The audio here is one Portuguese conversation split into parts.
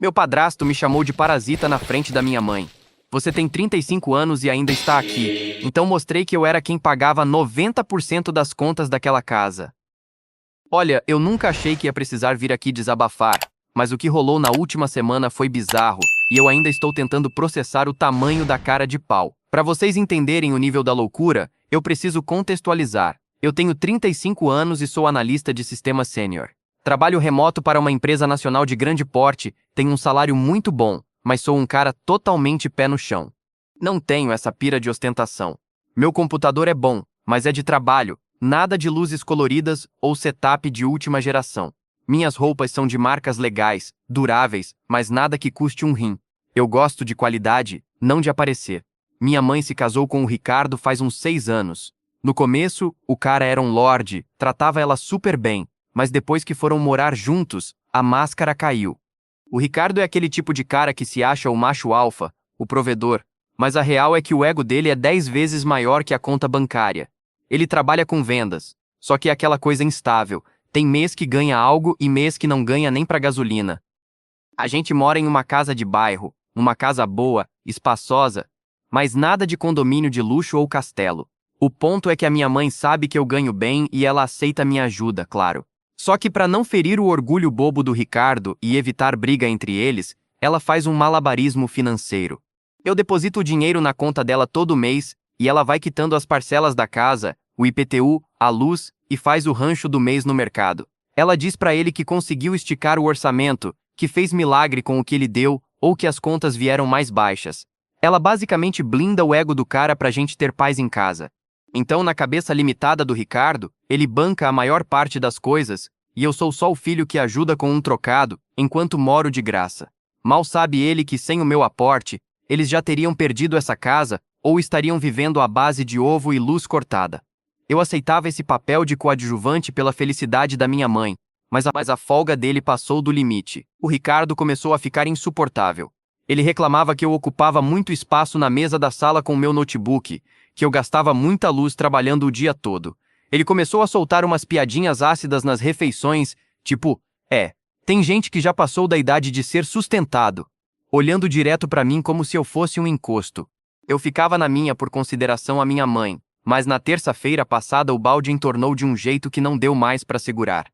Meu padrasto me chamou de parasita na frente da minha mãe. Você tem 35 anos e ainda está aqui. Então mostrei que eu era quem pagava 90% das contas daquela casa. Olha, eu nunca achei que ia precisar vir aqui desabafar, mas o que rolou na última semana foi bizarro, e eu ainda estou tentando processar o tamanho da cara de pau. Para vocês entenderem o nível da loucura, eu preciso contextualizar. Eu tenho 35 anos e sou analista de sistema sênior. Trabalho remoto para uma empresa nacional de grande porte, tenho um salário muito bom, mas sou um cara totalmente pé no chão. Não tenho essa pira de ostentação. Meu computador é bom, mas é de trabalho, nada de luzes coloridas ou setup de última geração. Minhas roupas são de marcas legais, duráveis, mas nada que custe um rim. Eu gosto de qualidade, não de aparecer. Minha mãe se casou com o Ricardo faz uns 6 anos. No começo, o cara era um lorde, tratava ela super bem, mas depois que foram morar juntos, a máscara caiu. O Ricardo é aquele tipo de cara que se acha o macho alfa, o provedor, mas a real é que o ego dele é 10 vezes maior que a conta bancária. Ele trabalha com vendas, só que é aquela coisa instável, tem mês que ganha algo e mês que não ganha nem pra gasolina. A gente mora em uma casa de bairro, uma casa boa, espaçosa, mas nada de condomínio de luxo ou castelo. O ponto é que a minha mãe sabe que eu ganho bem e ela aceita minha ajuda, claro. Só que para não ferir o orgulho bobo do Ricardo e evitar briga entre eles, ela faz um malabarismo financeiro. Eu deposito o dinheiro na conta dela todo mês e ela vai quitando as parcelas da casa, o IPTU, a luz e faz o rancho do mês no mercado. Ela diz para ele que conseguiu esticar o orçamento, que fez milagre com o que ele deu ou que as contas vieram mais baixas. Ela basicamente blinda o ego do cara pra gente ter paz em casa. Então, na cabeça limitada do Ricardo, ele banca a maior parte das coisas, e eu sou só o filho que ajuda com um trocado, enquanto moro de graça. Mal sabe ele que sem o meu aporte, eles já teriam perdido essa casa, ou estariam vivendo à base de ovo e luz cortada. Eu aceitava esse papel de coadjuvante pela felicidade da minha mãe, mas a folga dele passou do limite. O Ricardo começou a ficar insuportável. Ele reclamava que eu ocupava muito espaço na mesa da sala com o meu notebook, que eu gastava muita luz trabalhando o dia todo. Ele começou a soltar umas piadinhas ácidas nas refeições, tipo, tem gente que já passou da idade de ser sustentado, olhando direto pra mim como se eu fosse um encosto. Eu ficava na minha por consideração à minha mãe, mas na terça-feira passada o balde entornou de um jeito que não deu mais pra segurar.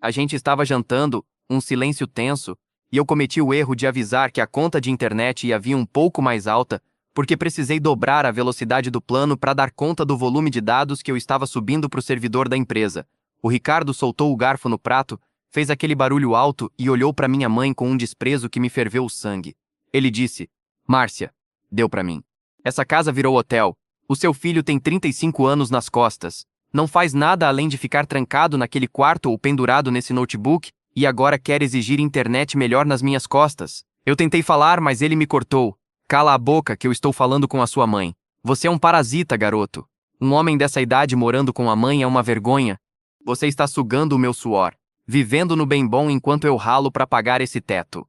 A gente estava jantando, um silêncio tenso, e eu cometi o erro de avisar que a conta de internet ia vir um pouco mais alta, porque precisei dobrar a velocidade do plano para dar conta do volume de dados que eu estava subindo para o servidor da empresa. O Ricardo soltou o garfo no prato, fez aquele barulho alto e olhou para minha mãe com um desprezo que me ferveu o sangue. Ele disse: "Márcia, deu para mim. Essa casa virou hotel. O seu filho tem 35 anos nas costas. Não faz nada além de ficar trancado naquele quarto ou pendurado nesse notebook, e agora quer exigir internet melhor nas minhas costas." Eu tentei falar, mas ele me cortou. "Cala a boca que eu estou falando com a sua mãe. Você é um parasita, garoto. Um homem dessa idade morando com a mãe é uma vergonha. Você está sugando o meu suor, vivendo no bem bom enquanto eu ralo para pagar esse teto."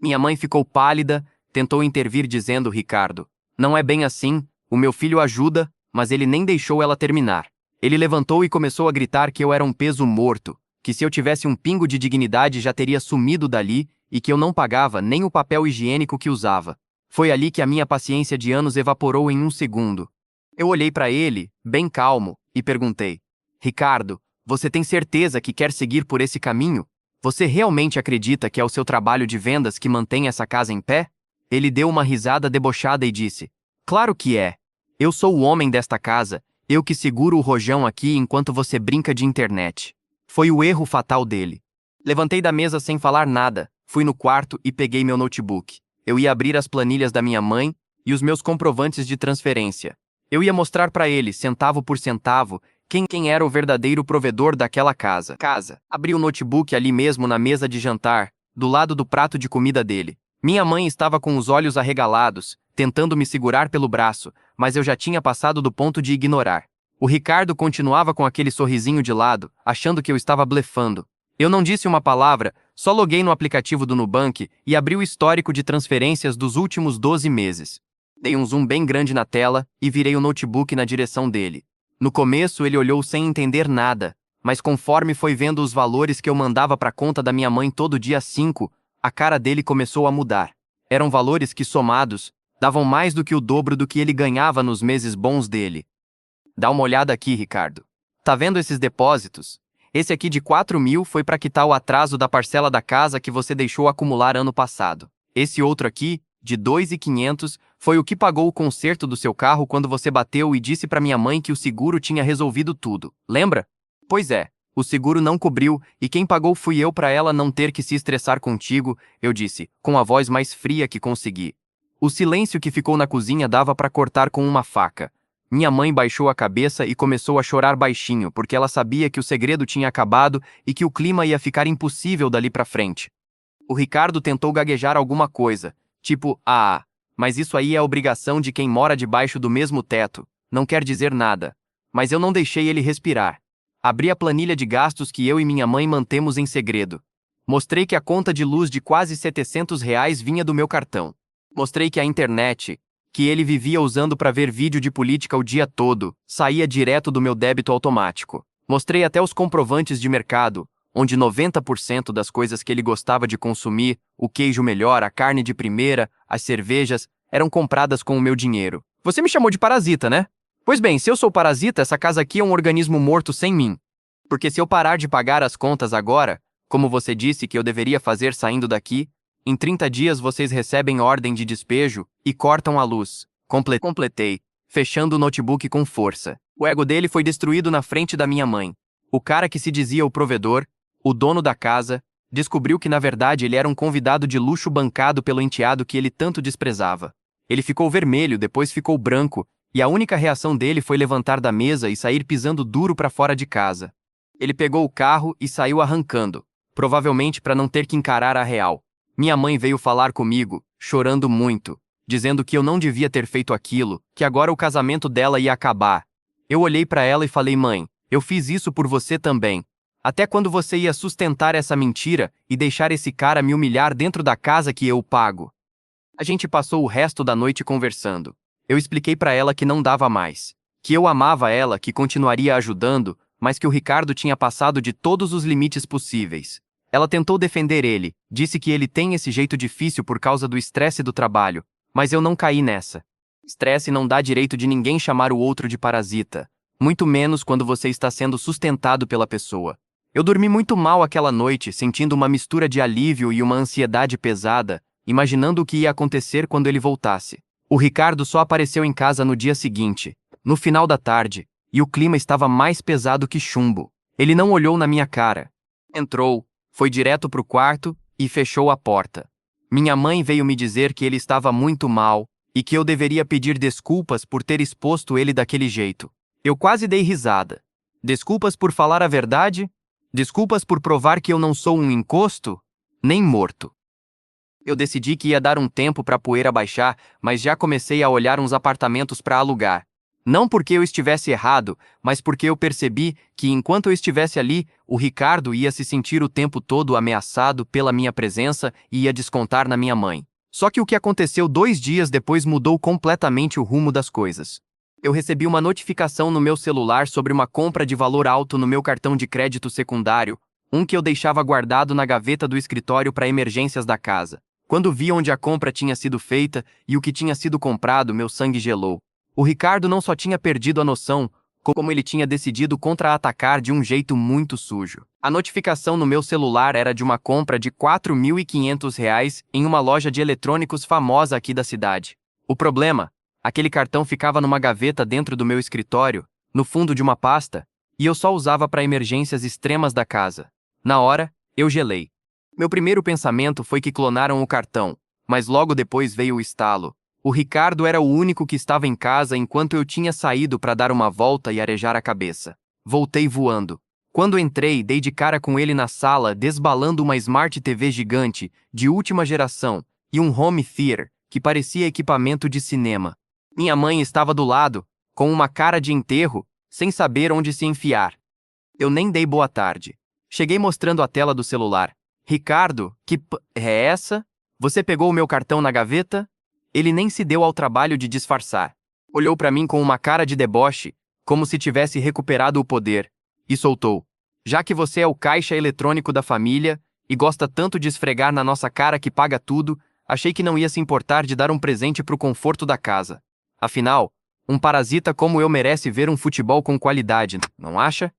Minha mãe ficou pálida, tentou intervir dizendo: "Ricardo, não é bem assim, o meu filho ajuda", mas ele nem deixou ela terminar. Ele levantou e começou a gritar que eu era um peso morto, que se eu tivesse um pingo de dignidade já teria sumido dali e que eu não pagava nem o papel higiênico que usava. Foi ali que a minha paciência de anos evaporou em um segundo. Eu olhei para ele, bem calmo, e perguntei: "Ricardo, você tem certeza que quer seguir por esse caminho? Você realmente acredita que é o seu trabalho de vendas que mantém essa casa em pé?" Ele deu uma risada debochada e disse: "Claro que é. Eu sou o homem desta casa, eu que seguro o rojão aqui enquanto você brinca de internet." Foi o erro fatal dele. Levantei da mesa sem falar nada, fui no quarto e peguei meu notebook. Eu ia abrir as planilhas da minha mãe e os meus comprovantes de transferência. Eu ia mostrar para ele, centavo por centavo, quem era o verdadeiro provedor daquela casa. Abri o notebook ali mesmo na mesa de jantar, do lado do prato de comida dele. Minha mãe estava com os olhos arregalados, tentando me segurar pelo braço, mas eu já tinha passado do ponto de ignorar. O Ricardo continuava com aquele sorrisinho de lado, achando que eu estava blefando. Eu não disse uma palavra, só loguei no aplicativo do Nubank e abri o histórico de transferências dos últimos 12 meses. Dei um zoom bem grande na tela e virei o notebook na direção dele. No começo ele olhou sem entender nada, mas conforme foi vendo os valores que eu mandava para a conta da minha mãe todo dia 5, A cara dele começou a mudar. Eram valores que, somados, davam mais do que o dobro do que ele ganhava nos meses bons dele. Dá uma olhada aqui, Ricardo. Tá vendo esses depósitos? Esse aqui de 4.000 foi para quitar o atraso da parcela da casa que você deixou acumular ano passado. Esse outro aqui, de 2.500, foi o que pagou o conserto do seu carro quando você bateu e disse para minha mãe que o seguro tinha resolvido tudo. Lembra? Pois é, o seguro não cobriu e quem pagou fui eu para ela não ter que se estressar contigo, eu disse, com a voz mais fria que consegui. O silêncio que ficou na cozinha dava para cortar com uma faca. Minha mãe baixou a cabeça e começou a chorar baixinho, porque ela sabia que o segredo tinha acabado e que o clima ia ficar impossível dali para frente. O Ricardo tentou gaguejar alguma coisa, tipo, mas isso aí é obrigação de quem mora debaixo do mesmo teto, não quer dizer nada. Mas eu não deixei ele respirar. Abri a planilha de gastos que eu e minha mãe mantemos em segredo. Mostrei que a conta de luz de quase R$ 700 vinha do meu cartão. Mostrei que a internet, que ele vivia usando para ver vídeo de política o dia todo, saía direto do meu débito automático. Mostrei até os comprovantes de mercado, onde 90% das coisas que ele gostava de consumir, o queijo melhor, a carne de primeira, as cervejas, eram compradas com o meu dinheiro. Você me chamou de parasita, né? Pois bem, se eu sou parasita, essa casa aqui é um organismo morto sem mim. Porque se eu parar de pagar as contas agora, como você disse que eu deveria fazer saindo daqui, em 30 dias vocês recebem ordem de despejo e cortam a luz. Completei, fechando o notebook com força. O ego dele foi destruído na frente da minha mãe. O cara que se dizia o provedor, o dono da casa, descobriu que na verdade ele era um convidado de luxo bancado pelo enteado que ele tanto desprezava. Ele ficou vermelho, depois ficou branco, e a única reação dele foi levantar da mesa e sair pisando duro para fora de casa. Ele pegou o carro e saiu arrancando, provavelmente para não ter que encarar a real. Minha mãe veio falar comigo, chorando muito, dizendo que eu não devia ter feito aquilo, que agora o casamento dela ia acabar. Eu olhei para ela e falei, mãe, eu fiz isso por você também. Até quando você ia sustentar essa mentira e deixar esse cara me humilhar dentro da casa que eu pago? A gente passou o resto da noite conversando. Eu expliquei para ela que não dava mais, que eu amava ela, que continuaria ajudando, mas que o Ricardo tinha passado de todos os limites possíveis. Ela tentou defender ele, disse que ele tem esse jeito difícil por causa do estresse do trabalho, mas eu não caí nessa. Estresse não dá direito de ninguém chamar o outro de parasita, muito menos quando você está sendo sustentado pela pessoa. Eu dormi muito mal aquela noite, sentindo uma mistura de alívio e uma ansiedade pesada, imaginando o que ia acontecer quando ele voltasse. O Ricardo só apareceu em casa no dia seguinte, no final da tarde, e o clima estava mais pesado que chumbo. Ele não olhou na minha cara. Entrou, foi direto pro quarto e fechou a porta. Minha mãe veio me dizer que ele estava muito mal e que eu deveria pedir desculpas por ter exposto ele daquele jeito. Eu quase dei risada. Desculpas por falar a verdade? Desculpas por provar que eu não sou um encosto? Nem morto. Eu decidi que ia dar um tempo para a poeira baixar, mas já comecei a olhar uns apartamentos para alugar. Não porque eu estivesse errado, mas porque eu percebi que enquanto eu estivesse ali, o Ricardo ia se sentir o tempo todo ameaçado pela minha presença e ia descontar na minha mãe. Só que o que aconteceu 2 dias depois mudou completamente o rumo das coisas. Eu recebi uma notificação no meu celular sobre uma compra de valor alto no meu cartão de crédito secundário, um que eu deixava guardado na gaveta do escritório para emergências da casa. Quando vi onde a compra tinha sido feita e o que tinha sido comprado, meu sangue gelou. O Ricardo não só tinha perdido a noção, como ele tinha decidido contra-atacar de um jeito muito sujo. A notificação no meu celular era de uma compra de R$ 4.500 em uma loja de eletrônicos famosa aqui da cidade. O problema? Aquele cartão ficava numa gaveta dentro do meu escritório, no fundo de uma pasta, e eu só usava para emergências extremas da casa. Na hora, eu gelei. Meu primeiro pensamento foi que clonaram o cartão, mas logo depois veio o estalo. O Ricardo era o único que estava em casa enquanto eu tinha saído para dar uma volta e arejar a cabeça. Voltei voando. Quando entrei, dei de cara com ele na sala, desbalando uma Smart TV gigante, de última geração, e um home theater, que parecia equipamento de cinema. Minha mãe estava do lado, com uma cara de enterro, sem saber onde se enfiar. Eu nem dei boa tarde. Cheguei mostrando a tela do celular. Ricardo, é essa? Você pegou o meu cartão na gaveta? Ele nem se deu ao trabalho de disfarçar. Olhou para mim com uma cara de deboche, como se tivesse recuperado o poder, e soltou. Já que você é o caixa eletrônico da família, e gosta tanto de esfregar na nossa cara que paga tudo, achei que não ia se importar de dar um presente pro conforto da casa. Afinal, um parasita como eu merece ver um futebol com qualidade, não acha?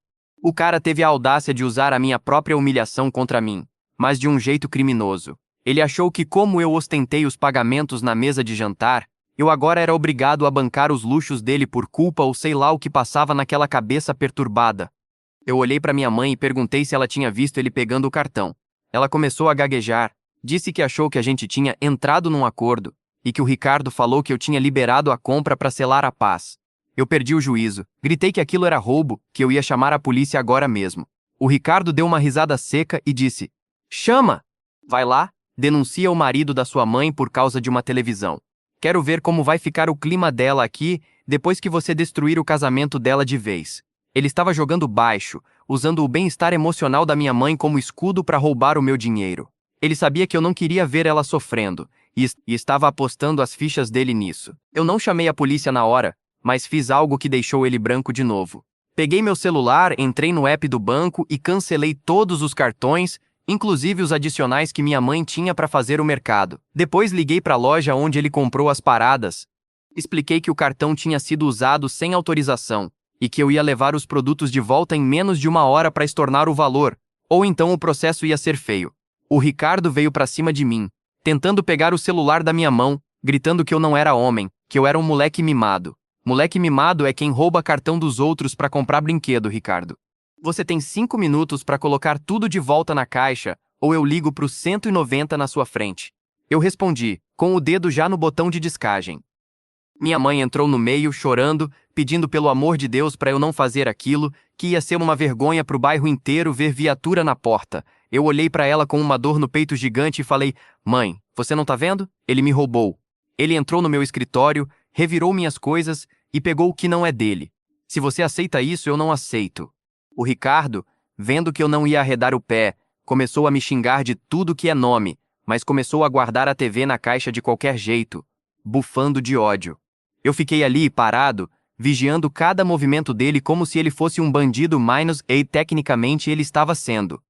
O cara teve a audácia de usar a minha própria humilhação contra mim, mas de um jeito criminoso. Ele achou que, como eu ostentei os pagamentos na mesa de jantar, eu agora era obrigado a bancar os luxos dele por culpa ou sei lá o que passava naquela cabeça perturbada. Eu olhei para minha mãe e perguntei se ela tinha visto ele pegando o cartão. Ela começou a gaguejar, disse que achou que a gente tinha entrado num acordo e que o Ricardo falou que eu tinha liberado a compra para selar a paz. Eu perdi o juízo, gritei que aquilo era roubo, que eu ia chamar a polícia agora mesmo. O Ricardo deu uma risada seca e disse: "Chama! Vai lá, denuncia o marido da sua mãe por causa de uma televisão. Quero ver como vai ficar o clima dela aqui depois que você destruir o casamento dela de vez." Ele estava jogando baixo, usando o bem-estar emocional da minha mãe como escudo para roubar o meu dinheiro. Ele sabia que eu não queria ver ela sofrendo, e estava apostando as fichas dele nisso. Eu não chamei a polícia na hora, mas fiz algo que deixou ele branco de novo. Peguei meu celular, entrei no app do banco e cancelei todos os cartões, inclusive os adicionais que minha mãe tinha para fazer o mercado. Depois liguei para a loja onde ele comprou as paradas. Expliquei que o cartão tinha sido usado sem autorização e que eu ia levar os produtos de volta em menos de 1 hora para estornar o valor, ou então o processo ia ser feio. O Ricardo veio para cima de mim, tentando pegar o celular da minha mão, gritando que eu não era homem, que eu era um moleque mimado. Moleque mimado é quem rouba cartão dos outros para comprar brinquedo, Ricardo. Você tem 5 minutos para colocar tudo de volta na caixa, ou eu ligo pro 190 na sua frente. Eu respondi, com o dedo já no botão de descagem. Minha mãe entrou no meio, chorando, pedindo pelo amor de Deus para eu não fazer aquilo, que ia ser uma vergonha pro bairro inteiro ver viatura na porta. Eu olhei para ela com uma dor no peito gigante e falei: "Mãe, você não tá vendo? Ele me roubou. Ele entrou no meu escritório, revirou minhas coisas e pegou o que não é dele. Se você aceita isso, eu não aceito." O Ricardo, vendo que eu não ia arredar o pé, começou a me xingar de tudo que é nome, mas começou a guardar a TV na caixa de qualquer jeito, bufando de ódio. Eu fiquei ali, parado, vigiando cada movimento dele como se ele fosse um bandido e tecnicamente ele estava sendo.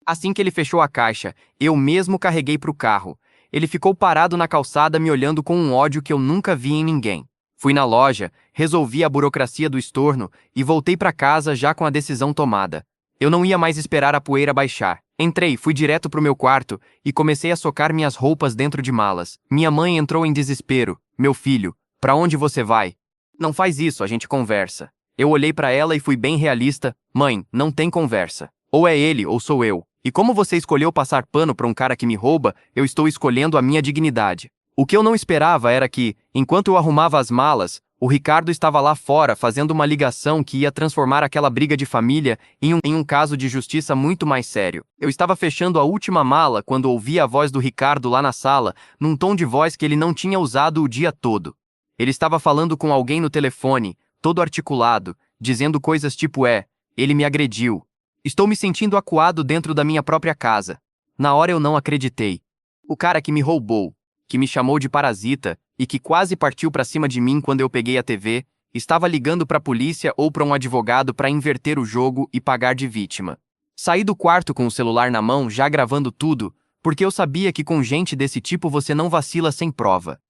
Assim que ele fechou a caixa, eu mesmo carreguei para o carro. Ele ficou parado na calçada me olhando com um ódio que eu nunca vi em ninguém. Fui na loja, resolvi a burocracia do estorno e voltei para casa já com a decisão tomada. Eu não ia mais esperar a poeira baixar. Entrei, fui direto pro meu quarto e comecei a socar minhas roupas dentro de malas. Minha mãe entrou em desespero. "Meu filho, para onde você vai?" "Não faz isso, a gente conversa." Eu olhei para ela e fui bem realista. "Mãe, não tem conversa. Ou é ele ou sou eu. E como você escolheu passar pano para um cara que me rouba, eu estou escolhendo a minha dignidade." O que eu não esperava era que, enquanto eu arrumava as malas, o Ricardo estava lá fora fazendo uma ligação que ia transformar aquela briga de família em um caso de justiça muito mais sério. Eu estava fechando a última mala quando ouvi a voz do Ricardo lá na sala, num tom de voz que ele não tinha usado o dia todo. Ele estava falando com alguém no telefone, todo articulado, dizendo coisas tipo: "Ele me agrediu. Estou me sentindo acuado dentro da minha própria casa." Na hora eu não acreditei. O cara que me roubou, que me chamou de parasita e que quase partiu para cima de mim quando eu peguei a TV, estava ligando para a polícia ou para um advogado para inverter o jogo e pagar de vítima. Saí do quarto com o celular na mão, já gravando tudo, porque eu sabia que com gente desse tipo você não vacila sem prova.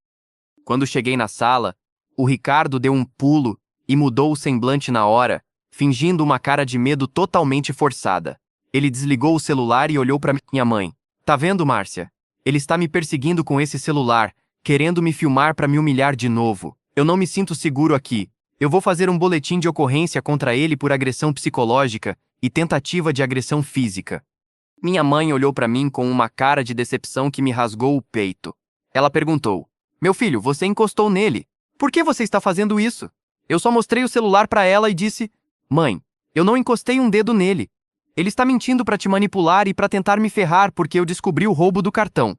Quando cheguei na sala, o Ricardo deu um pulo e mudou o semblante na hora, fingindo uma cara de medo totalmente forçada. Ele desligou o celular e olhou para minha mãe. "Tá vendo, Márcia? Ele está me perseguindo com esse celular, querendo me filmar para me humilhar de novo. Eu não me sinto seguro aqui. Eu vou fazer um boletim de ocorrência contra ele por agressão psicológica e tentativa de agressão física." Minha mãe olhou para mim com uma cara de decepção que me rasgou o peito. Ela perguntou: "Meu filho, você encostou nele. Por que você está fazendo isso?" Eu só mostrei o celular para ela e disse: "Mãe, eu não encostei um dedo nele. Ele está mentindo para te manipular e para tentar me ferrar porque eu descobri o roubo do cartão."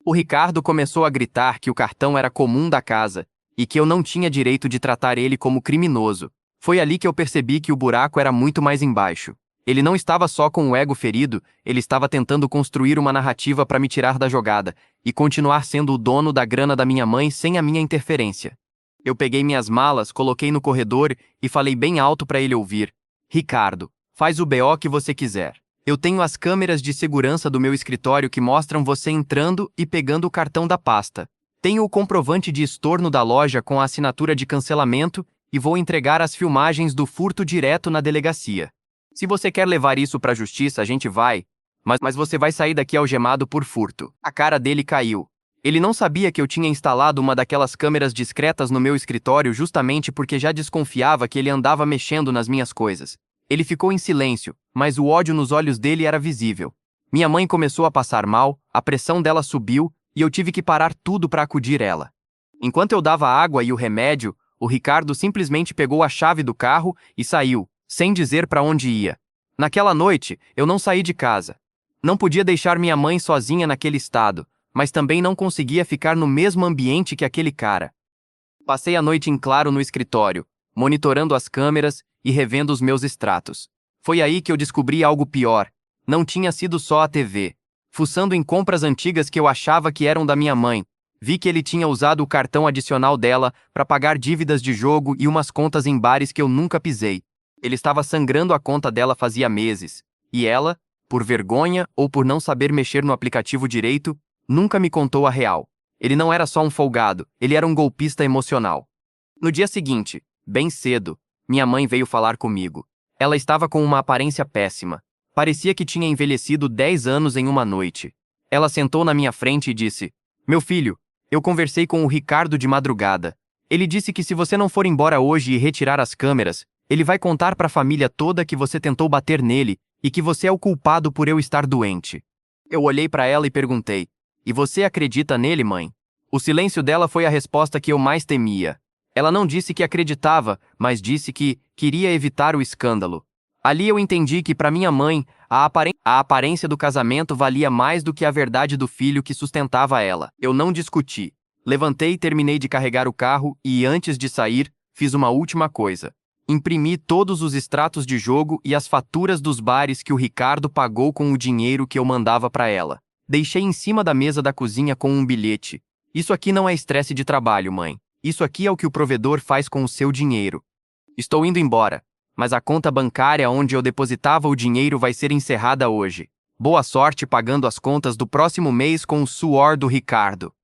O Ricardo começou a gritar que o cartão era comum da casa e que eu não tinha direito de tratar ele como criminoso. Foi ali que eu percebi que o buraco era muito mais embaixo. Ele não estava só com o ego ferido, ele estava tentando construir uma narrativa para me tirar da jogada e continuar sendo o dono da grana da minha mãe sem a minha interferência. Eu peguei minhas malas, coloquei no corredor e falei bem alto para ele ouvir: "Ricardo, faz o BO que você quiser. Eu tenho as câmeras de segurança do meu escritório que mostram você entrando e pegando o cartão da pasta. Tenho o comprovante de estorno da loja com a assinatura de cancelamento e vou entregar as filmagens do furto direto na delegacia. Se você quer levar isso para a justiça, a gente vai, mas você vai sair daqui algemado por furto. A cara dele caiu. Ele não sabia que eu tinha instalado uma daquelas câmeras discretas no meu escritório justamente porque já desconfiava que ele andava mexendo nas minhas coisas. Ele ficou em silêncio, mas o ódio nos olhos dele era visível. Minha mãe começou a passar mal, a pressão dela subiu e eu tive que parar tudo para acudir ela. Enquanto eu dava água e o remédio, o Ricardo simplesmente pegou a chave do carro e saiu, sem dizer para onde ia. Naquela noite, eu não saí de casa. Não podia deixar minha mãe sozinha naquele estado, mas também não conseguia ficar no mesmo ambiente que aquele cara. Passei a noite em claro no escritório, monitorando as câmeras e revendo os meus extratos. Foi aí que eu descobri algo pior. Não tinha sido só a TV. Fuçando em compras antigas que eu achava que eram da minha mãe, vi que ele tinha usado o cartão adicional dela para pagar dívidas de jogo e umas contas em bares que eu nunca pisei. Ele estava sangrando a conta dela fazia meses. E ela, por vergonha ou por não saber mexer no aplicativo direito, nunca me contou a real. Ele não era só um folgado, ele era um golpista emocional. No dia seguinte, bem cedo, minha mãe veio falar comigo. Ela estava com uma aparência péssima. Parecia que tinha envelhecido 10 anos em uma noite. Ela sentou na minha frente e disse: "Meu filho, eu conversei com o Ricardo de madrugada. Ele disse que se você não for embora hoje e retirar as câmeras, ele vai contar para a família toda que você tentou bater nele e que você é o culpado por eu estar doente." Eu olhei para ela e perguntei: "E você acredita nele, mãe?" O silêncio dela foi a resposta que eu mais temia. Ela não disse que acreditava, mas disse que queria evitar o escândalo. Ali eu entendi que para minha mãe, a aparência do casamento valia mais do que a verdade do filho que sustentava ela. Eu não discuti. Levantei e terminei de carregar o carro e, antes de sair, fiz uma última coisa. Imprimi todos os extratos de jogo e as faturas dos bares que o Ricardo pagou com o dinheiro que eu mandava para ela. Deixei em cima da mesa da cozinha com um bilhete. "Isso aqui não é estresse de trabalho, mãe. Isso aqui é o que o provedor faz com o seu dinheiro. Estou indo embora, mas a conta bancária onde eu depositava o dinheiro vai ser encerrada hoje. Boa sorte pagando as contas do próximo mês com o suor do Ricardo."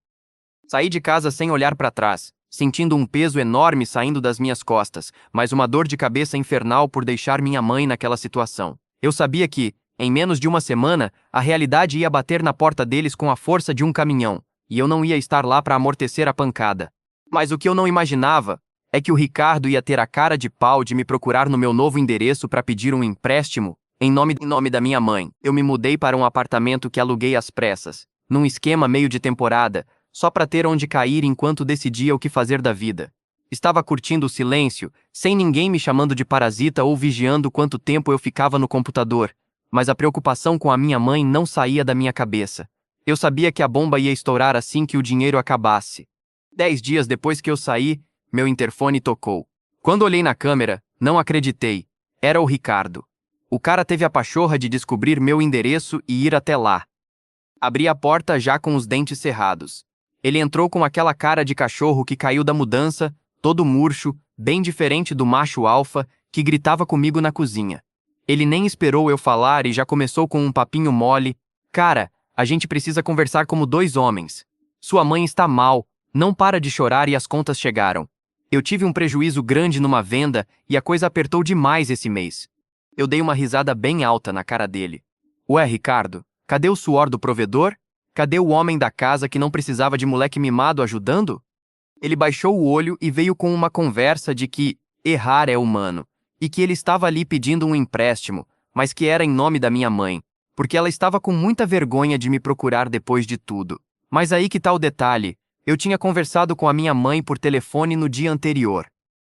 Saí de casa sem olhar para trás, sentindo um peso enorme saindo das minhas costas, mas uma dor de cabeça infernal por deixar minha mãe naquela situação. Eu sabia que, em menos de uma semana, a realidade ia bater na porta deles com a força de um caminhão, e eu não ia estar lá para amortecer a pancada. Mas o que eu não imaginava é que o Ricardo ia ter a cara de pau de me procurar no meu novo endereço para pedir um empréstimo, em nome da minha mãe. Eu me mudei para um apartamento que aluguei às pressas, num esquema meio de temporada, só para ter onde cair enquanto decidia o que fazer da vida. Estava curtindo o silêncio, sem ninguém me chamando de parasita ou vigiando quanto tempo eu ficava no computador, mas a preocupação com a minha mãe não saía da minha cabeça. Eu sabia que a bomba ia estourar assim que o dinheiro acabasse. 10 dias depois que eu saí, meu interfone tocou. Quando olhei na câmera, não acreditei. Era o Ricardo. O cara teve a pachorra de descobrir meu endereço e ir até lá. Abri a porta já com os dentes cerrados. Ele entrou com aquela cara de cachorro que caiu da mudança, todo murcho, bem diferente do macho alfa, que gritava comigo na cozinha. Ele nem esperou eu falar e já começou com um papinho mole. "Cara, a gente precisa conversar como dois homens. Sua mãe está mal, não para de chorar e as contas chegaram. Eu tive um prejuízo grande numa venda e a coisa apertou demais esse mês." Eu dei uma risada bem alta na cara dele. "Ué, Ricardo, cadê o suor do provedor? Cadê o homem da casa que não precisava de moleque mimado ajudando?" Ele baixou o olho e veio com uma conversa de que errar é humano, e que ele estava ali pedindo um empréstimo, mas que era em nome da minha mãe, porque ela estava com muita vergonha de me procurar depois de tudo. Mas aí que tá o detalhe, eu tinha conversado com a minha mãe por telefone no dia anterior.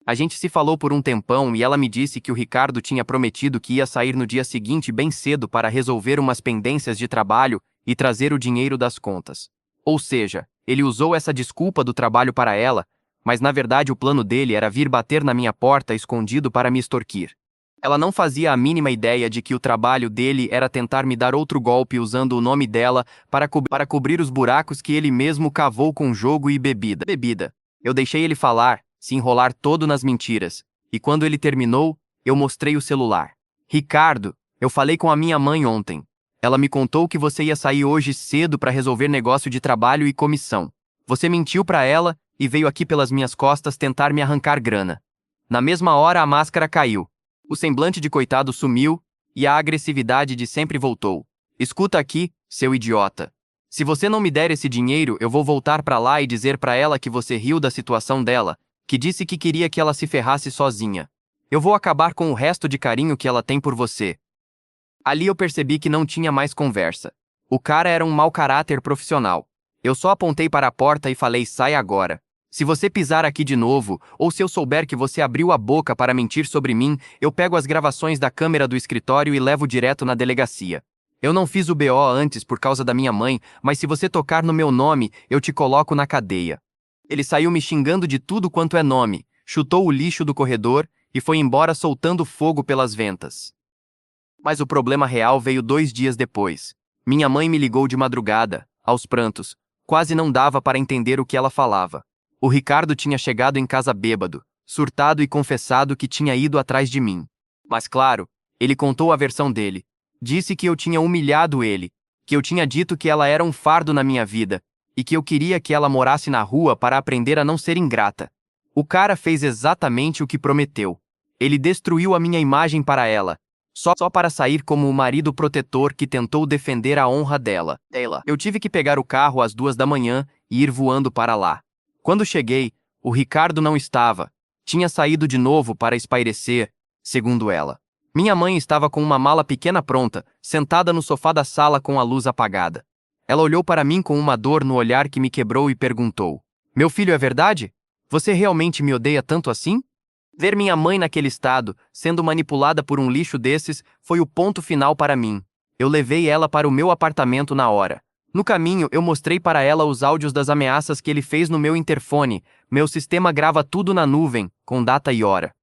A gente se falou por um tempão e ela me disse que o Ricardo tinha prometido que ia sair no dia seguinte bem cedo para resolver umas pendências de trabalho e trazer o dinheiro das contas. Ou seja, ele usou essa desculpa do trabalho para ela, mas na verdade o plano dele era vir bater na minha porta escondido para me extorquir. Ela não fazia a mínima ideia de que o trabalho dele era tentar me dar outro golpe usando o nome dela para cobrir os buracos que ele mesmo cavou com jogo e bebida. Eu deixei ele falar, se enrolar todo nas mentiras, e quando ele terminou, eu mostrei o celular. "Ricardo, Eu falei com a minha mãe ontem. Ela me contou que você ia sair hoje cedo para resolver negócio de trabalho e comissão. Você mentiu para ela e veio aqui pelas minhas costas tentar me arrancar grana. Na mesma hora a máscara caiu. O semblante de coitado sumiu e a agressividade de sempre voltou. Escuta aqui, seu idiota. Se você não me der esse dinheiro, eu vou voltar para lá e dizer para ela que você riu da situação dela, que disse que queria que ela se ferrasse sozinha. Eu vou acabar com o resto de carinho que ela tem por você. Ali eu percebi que não tinha mais conversa. O cara era um mau caráter profissional. Eu só apontei para a porta e falei: sai agora. Se você pisar aqui de novo, ou se eu souber que você abriu a boca para mentir sobre mim, eu pego as gravações da câmera do escritório e levo direto na delegacia. Eu não fiz o BO antes por causa da minha mãe, mas se você tocar no meu nome, eu te coloco na cadeia. Ele saiu me xingando de tudo quanto é nome, chutou o lixo do corredor e foi embora soltando fogo pelas ventas. Mas o problema real veio 2 dias depois. Minha mãe me ligou de madrugada, aos prantos. Quase não dava para entender o que ela falava. O Ricardo tinha chegado em casa bêbado, surtado e confessado que tinha ido atrás de mim. Mas claro, ele contou a versão dele. Disse que eu tinha humilhado ele, que eu tinha dito que ela era um fardo na minha vida, e que eu queria que ela morasse na rua para aprender a não ser ingrata. O cara fez exatamente o que prometeu. Ele destruiu a minha imagem para ela, só para sair como o marido protetor que tentou defender a honra dela. Eu tive que pegar o carro às 2 da manhã e ir voando para lá. Quando cheguei, o Ricardo não estava. Tinha saído de novo para espairecer, segundo ela. Minha mãe estava com uma mala pequena pronta, sentada no sofá da sala com a luz apagada. Ela olhou para mim com uma dor no olhar que me quebrou e perguntou: meu filho, é verdade? Você realmente me odeia tanto assim? Ver minha mãe naquele estado, sendo manipulada por um lixo desses, foi o ponto final para mim. Eu levei ela para o meu apartamento na hora. No caminho, eu mostrei para ela os áudios das ameaças que ele fez no meu interfone. Meu sistema grava tudo na nuvem, com data e hora.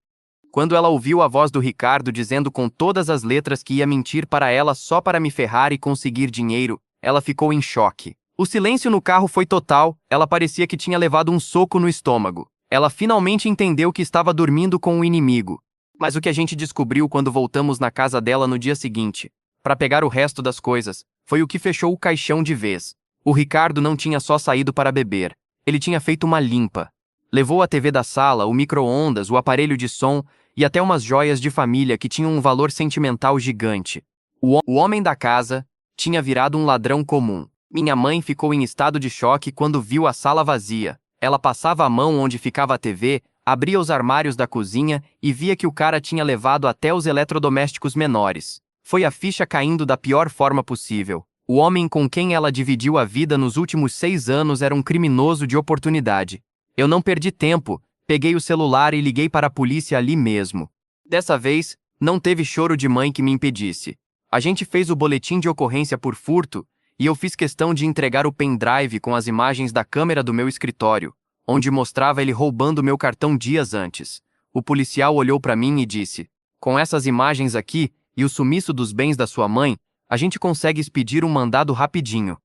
Quando ela ouviu a voz do Ricardo dizendo com todas as letras que ia mentir para ela só para me ferrar e conseguir dinheiro, ela ficou em choque. O silêncio no carro foi total, ela parecia que tinha levado um soco no estômago. Ela finalmente entendeu que estava dormindo com o inimigo. Mas o que a gente descobriu quando voltamos na casa dela no dia seguinte, para pegar o resto das coisas, foi o que fechou o caixão de vez. O Ricardo não tinha só saído para beber. Ele tinha feito uma limpa. Levou a TV da sala, o micro-ondas, o aparelho de som e até umas joias de família que tinham um valor sentimental gigante. O homem da casa tinha virado um ladrão comum. Minha mãe ficou em estado de choque quando viu a sala vazia. Ela passava a mão onde ficava a TV, abria os armários da cozinha e via que o cara tinha levado até os eletrodomésticos menores. Foi a ficha caindo da pior forma possível. O homem com quem ela dividiu a vida nos últimos 6 anos era um criminoso de oportunidade. Eu não perdi tempo, peguei o celular e liguei para a polícia ali mesmo. Dessa vez, não teve choro de mãe que me impedisse. A gente fez o boletim de ocorrência por furto, e eu fiz questão de entregar o pendrive com as imagens da câmera do meu escritório, onde mostrava ele roubando meu cartão dias antes. O policial olhou para mim e disse: com essas imagens aqui e o sumiço dos bens da sua mãe, a gente consegue expedir um mandado rapidinho.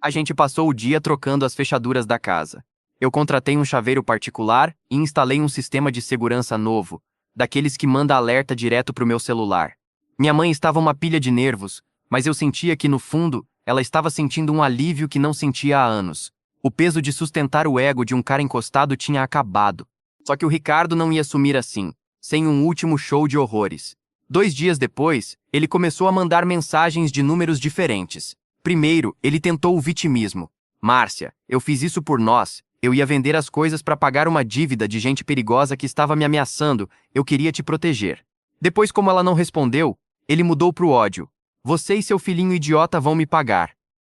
A gente passou o dia trocando as fechaduras da casa. Eu contratei um chaveiro particular e instalei um sistema de segurança novo, daqueles que manda alerta direto pro meu celular. Minha mãe estava uma pilha de nervos, mas eu sentia que, no fundo, ela estava sentindo um alívio que não sentia há anos. O peso de sustentar o ego de um cara encostado tinha acabado. Só que o Ricardo não ia sumir assim, sem um último show de horrores. 2 dias depois, ele começou a mandar mensagens de números diferentes. Primeiro, ele tentou o vitimismo. Márcia, eu fiz isso por nós. Eu ia vender as coisas para pagar uma dívida de gente perigosa que estava me ameaçando. Eu queria te proteger. Depois, como ela não respondeu, ele mudou pro ódio. Você e seu filhinho idiota vão me pagar.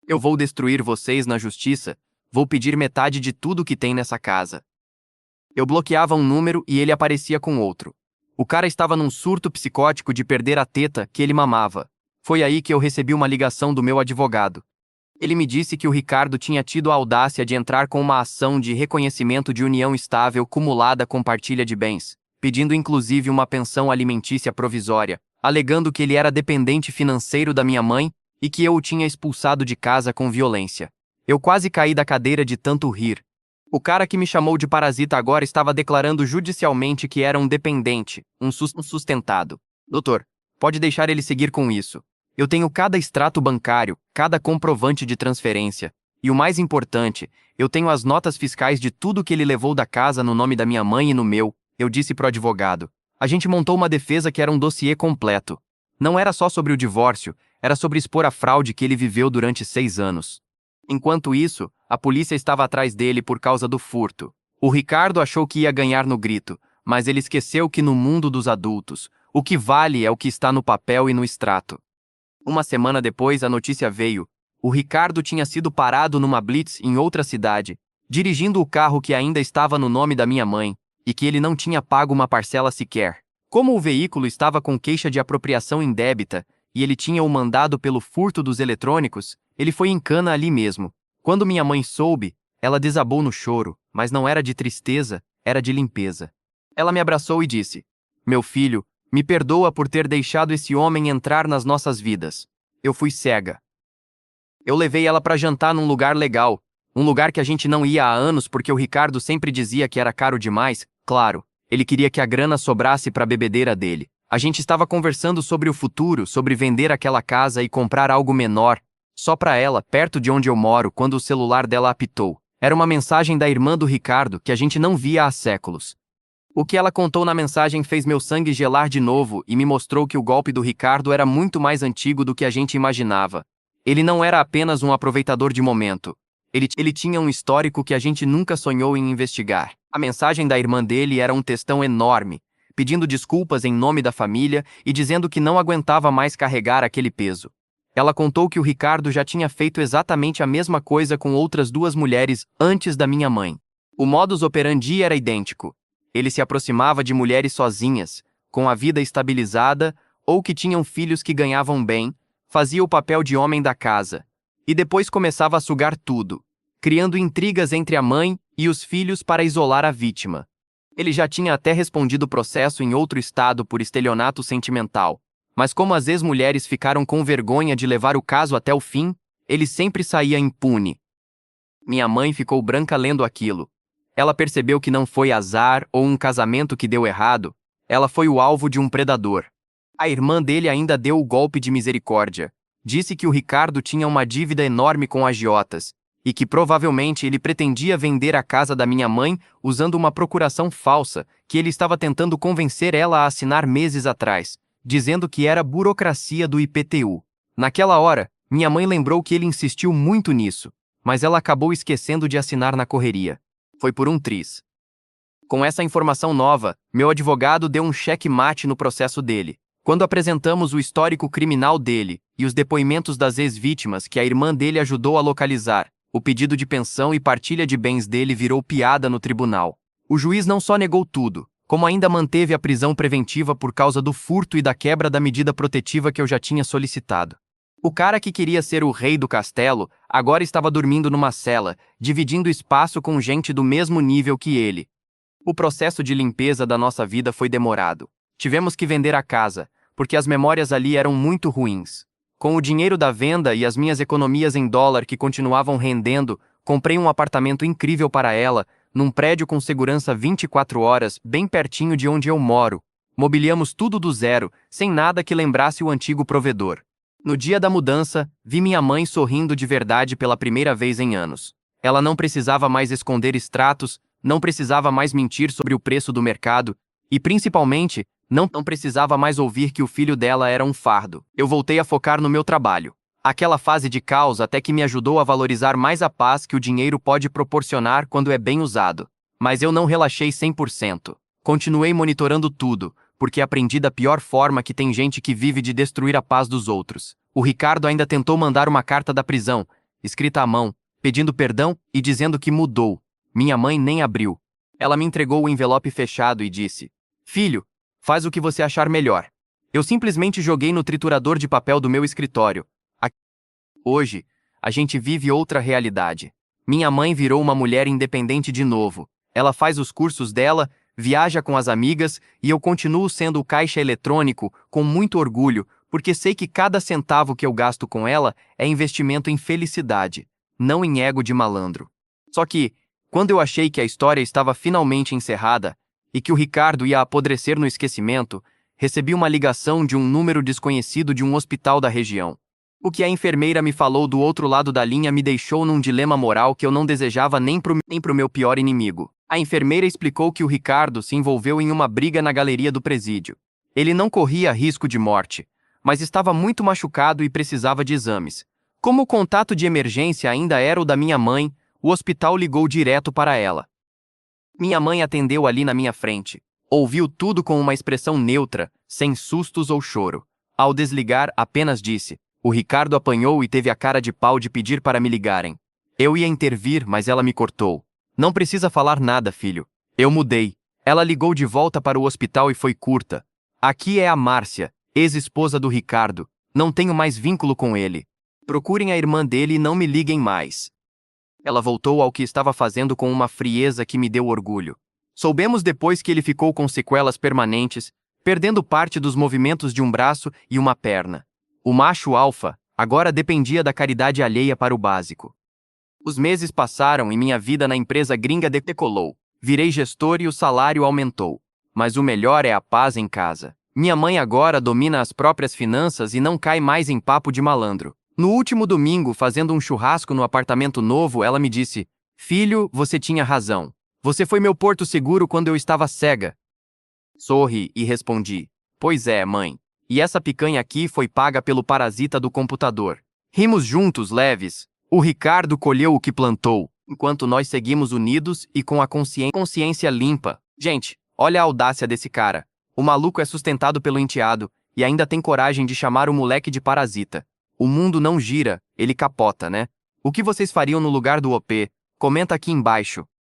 Eu vou destruir vocês na justiça. Vou pedir metade de tudo que tem nessa casa. Eu bloqueava um número e ele aparecia com outro. O cara estava num surto psicótico de perder a teta que ele mamava. Foi aí que eu recebi uma ligação do meu advogado. Ele me disse que o Ricardo tinha tido a audácia de entrar com uma ação de reconhecimento de união estável cumulada com partilha de bens, pedindo inclusive uma pensão alimentícia provisória, alegando que ele era dependente financeiro da minha mãe e que eu o tinha expulsado de casa com violência. Eu quase caí da cadeira de tanto rir. O cara que me chamou de parasita agora estava declarando judicialmente que era um dependente, um sustentado. Doutor, Pode deixar ele seguir com isso. Eu tenho cada extrato bancário, cada comprovante de transferência. E o mais importante, eu tenho as notas fiscais de tudo que ele levou da casa no nome da minha mãe e no meu, eu disse pro advogado. A gente montou uma defesa que era um dossiê completo. Não era só sobre o divórcio, era sobre expor a fraude que ele viveu durante 6 anos. Enquanto isso, a polícia estava atrás dele por causa do furto. O Ricardo achou que ia ganhar no grito, mas ele esqueceu que no mundo dos adultos, o que vale é o que está no papel e no extrato. Uma semana depois, a notícia veio. O Ricardo tinha sido parado numa blitz em outra cidade, dirigindo o carro que ainda estava no nome da minha mãe, e que ele não tinha pago uma parcela sequer. Como o veículo estava com queixa de apropriação indébita, e ele tinha o mandado pelo furto dos eletrônicos, ele foi em cana ali mesmo. Quando minha mãe soube, ela desabou no choro, mas não era de tristeza, era de limpeza. Ela me abraçou e disse: "Meu filho, me perdoa por ter deixado esse homem entrar nas nossas vidas. Eu fui cega." Eu levei ela para jantar num lugar legal, um lugar que a gente não ia há anos porque o Ricardo sempre dizia que era caro demais, claro, ele queria que a grana sobrasse para a bebedeira dele. A gente estava conversando sobre o futuro, sobre vender aquela casa e comprar algo menor, só para ela, perto de onde eu moro, quando o celular dela apitou. Era uma mensagem da irmã do Ricardo que a gente não via há séculos. O que ela contou na mensagem fez meu sangue gelar de novo e me mostrou que o golpe do Ricardo era muito mais antigo do que a gente imaginava. Ele não era apenas um aproveitador de momento. Ele tinha um histórico que a gente nunca sonhou em investigar. A mensagem da irmã dele era um textão enorme, pedindo desculpas em nome da família e dizendo que não aguentava mais carregar aquele peso. Ela contou que o Ricardo já tinha feito exatamente a mesma coisa com outras 2 mulheres antes da minha mãe. O modus operandi era idêntico. Ele se aproximava de mulheres sozinhas, com a vida estabilizada ou que tinham filhos que ganhavam bem, fazia o papel de homem da casa, e depois começava a sugar tudo, criando intrigas entre a mãe e os filhos para isolar a vítima. Ele já tinha até respondido processo em outro estado por estelionato sentimental, mas como as ex-mulheres ficaram com vergonha de levar o caso até o fim, ele sempre saía impune. Minha mãe ficou branca lendo aquilo. Ela percebeu que não foi azar ou um casamento que deu errado, ela foi o alvo de um predador. A irmã dele ainda deu o golpe de misericórdia. Disse que o Ricardo tinha uma dívida enorme com agiotas, e que provavelmente ele pretendia vender a casa da minha mãe usando uma procuração falsa, que ele estava tentando convencer ela a assinar meses atrás, dizendo que era burocracia do IPTU. Naquela hora, minha mãe lembrou que ele insistiu muito nisso, mas ela acabou esquecendo de assinar na correria. Foi por um triz. Com essa informação nova, meu advogado deu um cheque-mate no processo dele. Quando apresentamos o histórico criminal dele e os depoimentos das ex-vítimas que a irmã dele ajudou a localizar, o pedido de pensão e partilha de bens dele virou piada no tribunal. O juiz não só negou tudo, como ainda manteve a prisão preventiva por causa do furto e da quebra da medida protetiva que eu já tinha solicitado. O cara que queria ser o rei do castelo agora estava dormindo numa cela, dividindo espaço com gente do mesmo nível que ele. O processo de limpeza da nossa vida foi demorado. Tivemos que vender a casa, porque as memórias ali eram muito ruins. Com o dinheiro da venda e as minhas economias em dólar que continuavam rendendo, comprei um apartamento incrível para ela, num prédio com segurança 24 horas, bem pertinho de onde eu moro. Mobiliamos tudo do zero, sem nada que lembrasse o antigo provedor. No dia da mudança, vi minha mãe sorrindo de verdade pela primeira vez em anos. Ela não precisava mais esconder extratos, não precisava mais mentir sobre o preço do mercado, e principalmente, não precisava mais ouvir que o filho dela era um fardo. Eu voltei a focar no meu trabalho. Aquela fase de caos até que me ajudou a valorizar mais a paz que o dinheiro pode proporcionar quando é bem usado. Mas eu não relaxei 100%. Continuei monitorando tudo, porque aprendi da pior forma que tem gente que vive de destruir a paz dos outros. O Ricardo ainda tentou mandar uma carta da prisão, escrita à mão, pedindo perdão e dizendo que mudou. Minha mãe nem abriu. Ela me entregou o envelope fechado e disse: "Filho, faz o que você achar melhor." Eu simplesmente joguei no triturador de papel do meu escritório. Hoje, a gente vive outra realidade. Minha mãe virou uma mulher independente de novo. Ela faz os cursos dela, viaja com as amigas e eu continuo sendo o caixa eletrônico com muito orgulho, porque sei que cada centavo que eu gasto com ela é investimento em felicidade, não em ego de malandro. Só que, quando eu achei que a história estava finalmente encerrada e que o Ricardo ia apodrecer no esquecimento, recebi uma ligação de um número desconhecido de um hospital da região. O que a enfermeira me falou do outro lado da linha me deixou num dilema moral que eu não desejava nem pro meu pior inimigo. A enfermeira explicou que o Ricardo se envolveu em uma briga na galeria do presídio. Ele não corria risco de morte, mas estava muito machucado e precisava de exames. Como o contato de emergência ainda era o da minha mãe, o hospital ligou direto para ela. Minha mãe atendeu ali na minha frente. Ouviu tudo com uma expressão neutra, sem sustos ou choro. Ao desligar, apenas disse: "O Ricardo apanhou", e teve a cara de pau de pedir para me ligarem. Eu ia intervir, mas ela me cortou. "Não precisa falar nada, filho. Eu mudei." Ela ligou de volta para o hospital e foi curta. "Aqui é a Márcia, ex-esposa do Ricardo. Não tenho mais vínculo com ele. Procurem a irmã dele e não me liguem mais." Ela voltou ao que estava fazendo com uma frieza que me deu orgulho. Soubemos depois que ele ficou com sequelas permanentes, perdendo parte dos movimentos de um braço e uma perna. O macho alfa agora dependia da caridade alheia para o básico. Os meses passaram e minha vida na empresa gringa decolou. Virei gestor e o salário aumentou. Mas o melhor é a paz em casa. Minha mãe agora domina as próprias finanças e não cai mais em papo de malandro. No último domingo, fazendo um churrasco no apartamento novo, ela me disse: "Filho, você tinha razão. Você foi meu porto seguro quando eu estava cega." Sorri e respondi: "Pois é, mãe. E essa picanha aqui foi paga pelo parasita do computador." Rimos juntos, leves. O Ricardo colheu o que plantou, enquanto nós seguimos unidos e com a consciência limpa. Gente, olha a audácia desse cara. O maluco é sustentado pelo enteado e ainda tem coragem de chamar o moleque de parasita. O mundo não gira, ele capota, né? O que vocês fariam no lugar do OP? Comenta aqui embaixo.